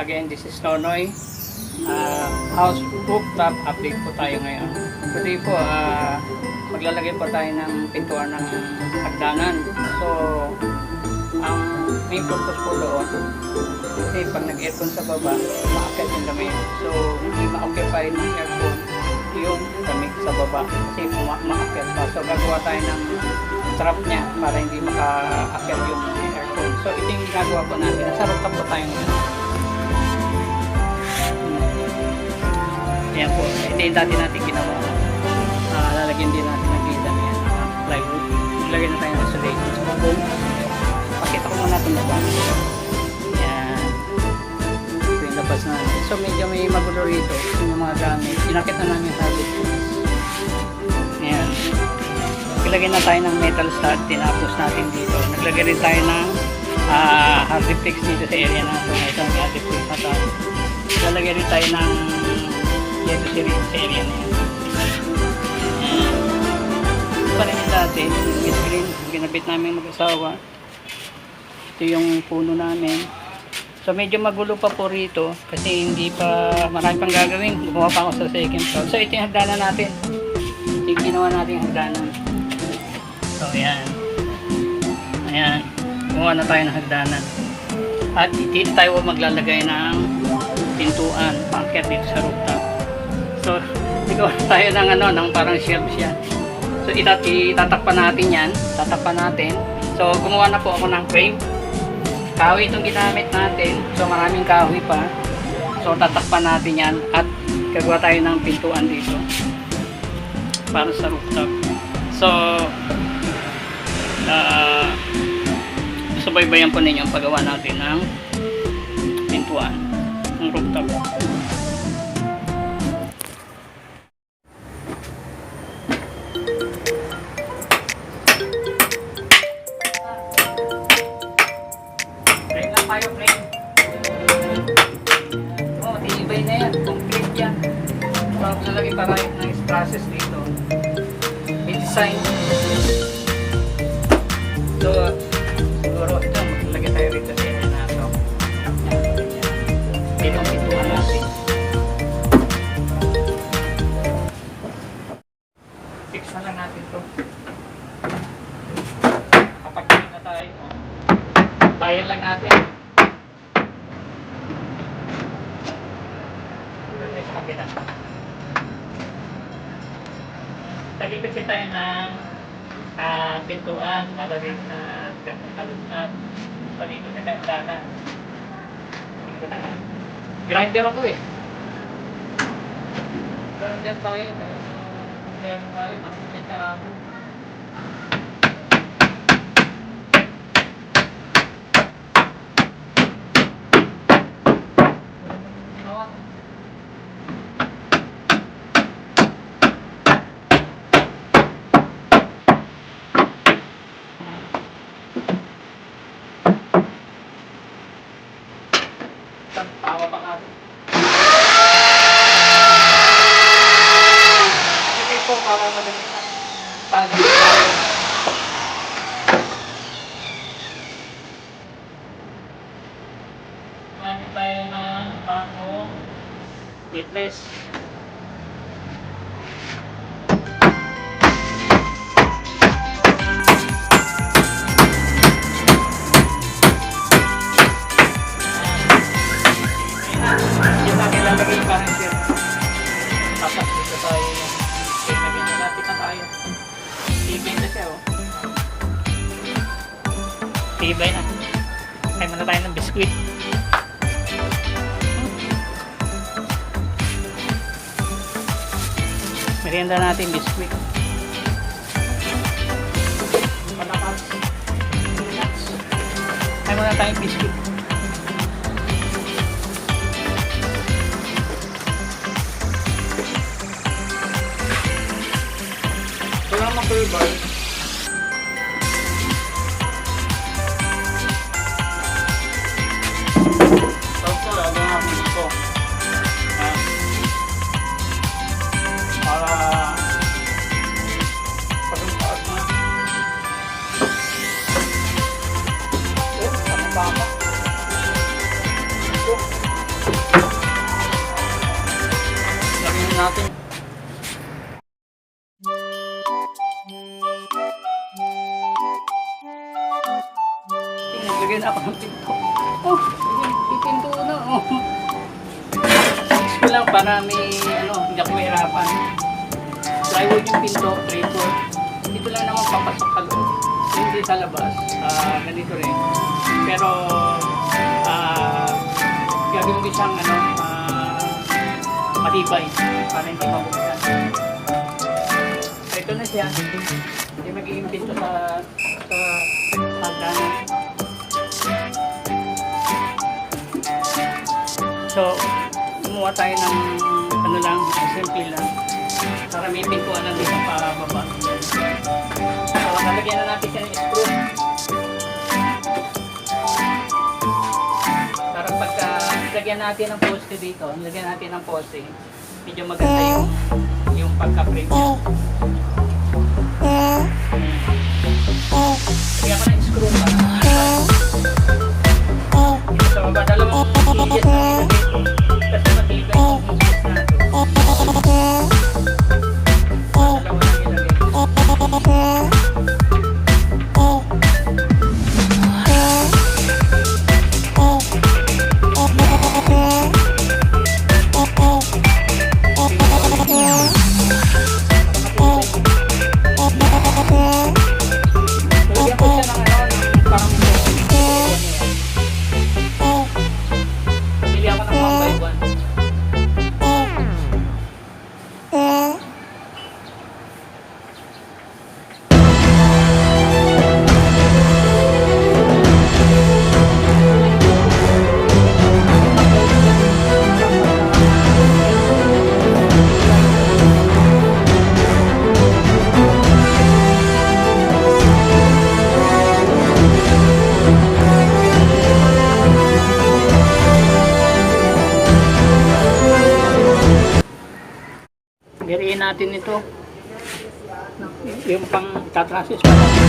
Again, this is Nonoy. House rooftop update po tayo ngayon. Today po, maglalagay po tayo ng pintuan ng hagdanan. So, ang main purpose po doon, kasi pag nag-aircon sa baba, ma-akit yung lamig. So, hindi ma-occupy ng aircon yung lamig sa baba kasi ma-akit pa. So, gagawa tayo ng trap niya para hindi maka-akit yung aircon. So, ito yung ginagawa po natin. Nasa rooftop po tayo ngayon. Ayan po, ito yung dati natin ginawa. Lalagyan din natin ng gindan yan, plywood. Maglagay na tayo ng insulation sa bubong. Pakita ko muna itong labas. Ayan. Ito yung labas natin. So medyo may magulo rito. Yung mga gamit. Pinakit na namin sa habit. Ayan. Naglagay na tayo ng metal stud. Tinapos natin dito. Naglagay rin tayo ng hard reflex dito sa area natin. Ito ang hard reflex na tayo. Lalagay rin tayo ng yellow series sa area na yan. Ito pa rin yung dati, yung green, ginabit namin mag-asawa. Ito yung puno namin. So medyo magulo pa po rito kasi hindi pa marami pang gagawin. Gumawa pa ako sa second floor. So ito yung hagdanan natin. Ito yung ginawa natin yung hagdanan. So ayan. Ayan. Gumawa na tayo ng hagdanan. At dito tayo maglalagay ng pintuan, pangkat dito sa rooftop. So, ikaw tayo ng ng parang shelf siya. So, itatakpan natin yan. Tatakpan natin. So, gumawa na po ako ng frame. Kahoy itong ginamit natin. So, maraming kahoy pa. So, tatakpan natin yan. At gagawa tayo ng pintuan dito. Para sa rooftop. So, subaybayan po ninyo ang paggawa natin ng pintuan ng rooftop. Tayo frame. Oh, tibay na yan. Complete yan. Parang lalagay para yung nice process dito. May design. So, siguro ito, maglagay tayo rito sa area na ito. Dito ang pintuan natin. Fix na lang natin ito. Kapag na tayo, bayan lang natin. Talipid tayo ng pintuan para rin na kalunat palito na kandana. Grinder ako eh. Grinder tayo. Meron tayo. Makikita ako. Tawa pa nga. Kasi po para madali na. Pag-ibig. Marami tayo na pango. Witness. Lalagay yung parang sir. Tapos dito tayo yung tingnan na natin na tayo. Tibay na siya oh. Tibay na. Kaya muna tayo ng biskuit. Merienda natin biskuit. Malakas. Kaya muna tayong biskuit. Wala naman ko yung bar. Tapos na, ano namin ito. Para pag-umpaat na. Tama. Ito. na ako ng pinto. Oh, pipinto na. Oh. Fix ko lang para may, hindi ako mahirapan. Plywood yung pinto, 3/4. Dito lang naman papasok sa loob. Hindi sa labas. Ganito rin. Pero, gagawin ko siyang, matibay para hindi mabuksan. So, ito na siya. Hindi magiging pinto sa hagdanan. So, kumuha tayo ng simple lang. Para may pintuan lang dito pababa. So, nalagyan na natin siya ng screw. Para pagka lagyan natin ng poste dito, lagyan natin ng poste, medyo maganda yung pagka-frame niya. Lagyan ko ng screw para dito sa baba. Dalawang hinges na kasi matibay yung hinges na ito. Dalawa lang ilagay. Lagyan ko siya ng parang pili ako ng 1x1. Diriin natin ito. Yung pang tatrasis pa natin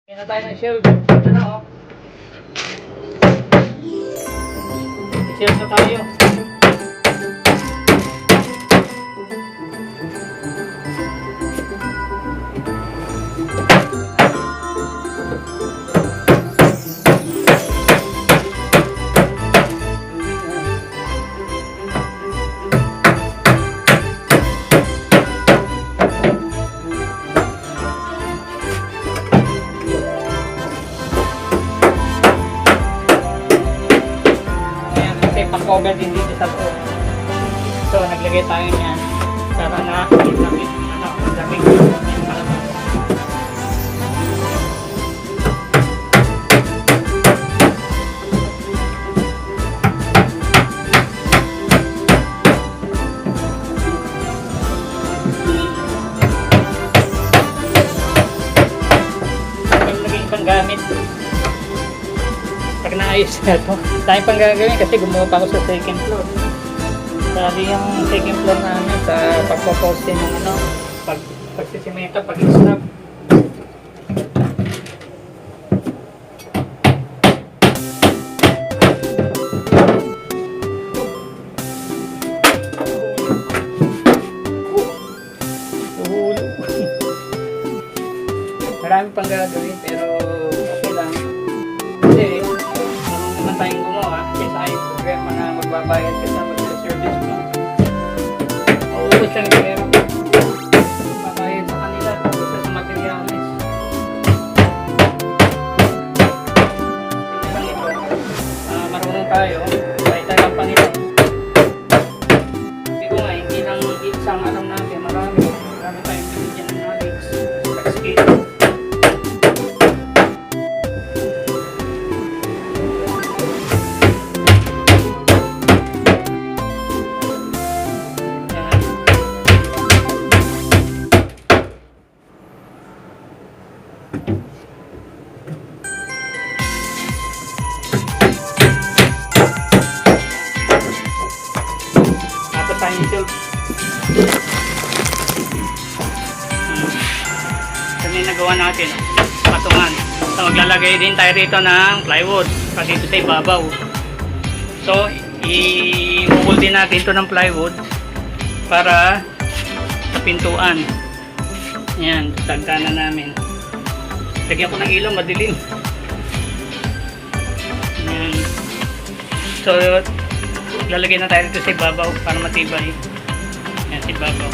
Kaya na tayo ng shelf. Ito na oh. Shelf na tayo. Cover din dito sa loob. So, naglagay tayo niyan para na lamig yung palabas. ayos na ito. Dahil pang gagawin kasi gumawa pa ako sa second floor. Sabi yung second floor namin sa pagpoposte ng ano, pagsisimento, pag-snap. Marami pang gagawin pero okay lang. Kasi marunong naman tayong gumawa. Kesa ay problema na magbabayad ka sa mag-service mo. Mauubos lang yung pera. Magbabayad sa kanila kesa sa materialis. Hindi lang ito. Marunong tayo. Kahit tayo lang pa nila. Hindi ko nga, hindi lang isang alam natin. Marami tayong binigyan ng knowledge. Pag-skill. Kami nagawa natin patungan. So maglalagay din tayo rito ng plywood kasi ito sa ibabaw. So i-hold din natin ito ng plywood para sa pintuan. Yan, tagtanan namin. Lagyan ko ng ilaw, madilim. Yan. So lalagay na tayo dito sa ibabaw para matibay. Yan, sa ibabaw.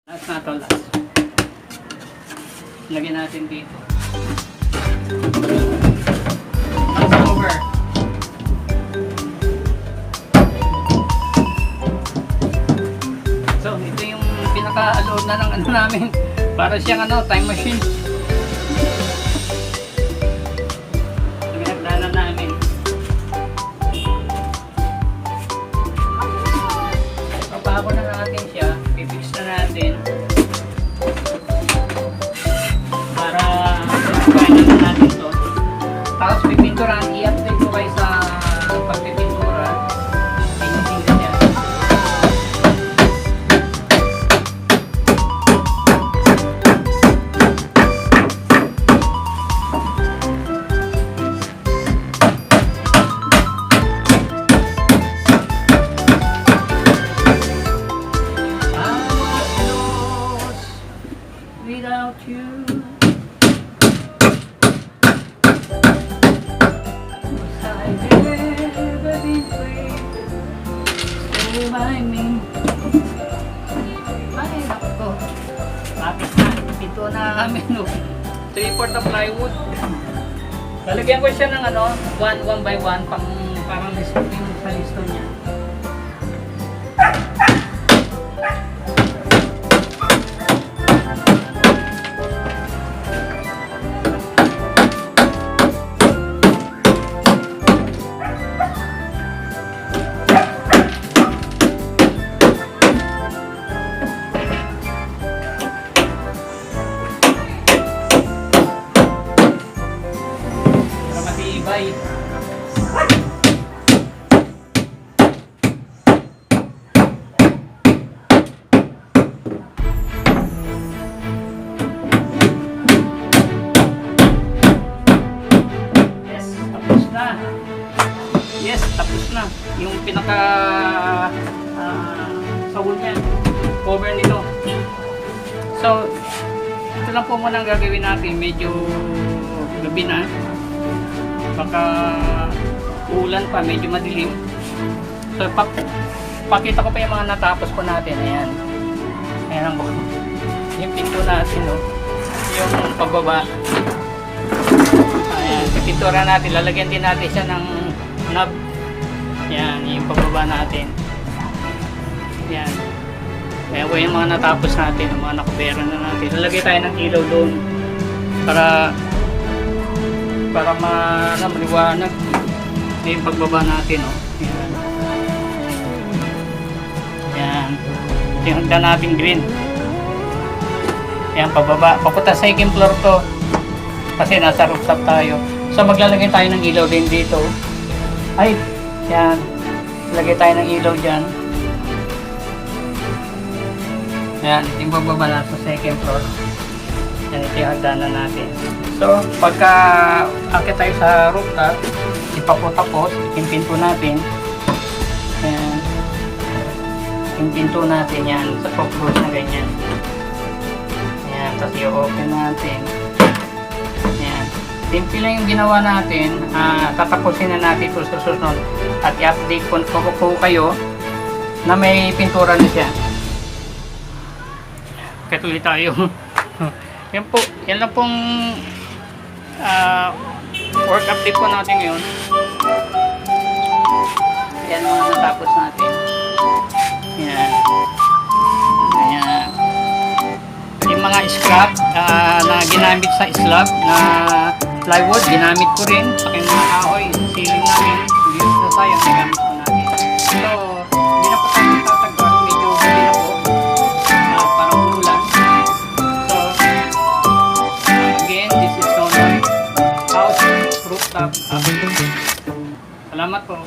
Last na ito, last. Lagyan natin dito. Last over. So, ito yung pinaka-alod na ng ano namin. Para siyang ano, time machine. Pinagdanan namin. Papago na natin siya. Pipix na natin. Para final na natin ito. Tapos pipinturahan, i-update ko kayo sa pagpipintura. Anything ganyan. you. Was I ever been free? Stay by me. Ay, naku. Lapit na. Ito na kami, no. 3/4 of plywood. Lalagyan ko siya ng ano, one by one, parang listo yung sa listo niya. Para matibay. Yes, tapos na. Yung pinaka sawol niya, cover nito. So, ito lang po muna ang gagawin natin. Medyo gabi na. Baka ulan pa, medyo madilim. So, pakita ko pa yung mga natapos po natin. Ayan. Ayan ang buko. Yung pinto natin, no? Yung pagbaba. Ayan, sa pintura natin, lalagyan din natin siya ng knob. Yan, yung pagbaba natin. Yan. Kaya po yung mga natapos natin, yung mga nakubera na natin. Lalagay tayo ng ilaw doon para maliwanag yung pagbaba natin. Oh. Yan. Yan. Ito yung hagdan natin green. Yan, pababa. Papunta sa second floor to. Kasi nasa rooftop tayo. So maglalagay tayo ng ilaw din dito. Ay, yan. Lagay tayo ng ilaw dyan. Yan, yung bababa na sa second floor. Yan, ito yung hagdanan natin. So, pagka akit tayo sa rooftop, ipapotapos, yung pinto natin. Yan. Yung pinto natin yan, sa pag-close na ganyan. Yan, tapos i-open natin. Yan. Simple lang yung ginawa natin. Tatapusin na natin ito sa susunod. At i-update po kayo na may pintura na siya. Katuloy tayo. Yan po. Yan lang pong work update po natin ngayon. Yan mga natapos natin. Yan. Ayan. Yung mga scrap na ginamit sa slab na plywood, ginamit ko rin sa aking mga kahoy, ceiling namin, hindi na sayang, nagamit ko natin. So, hindi na po tayo tatagpuan, medyo hindi na po, parang umulan. So, again, this is Nonoy House Rooftop. Salamat po.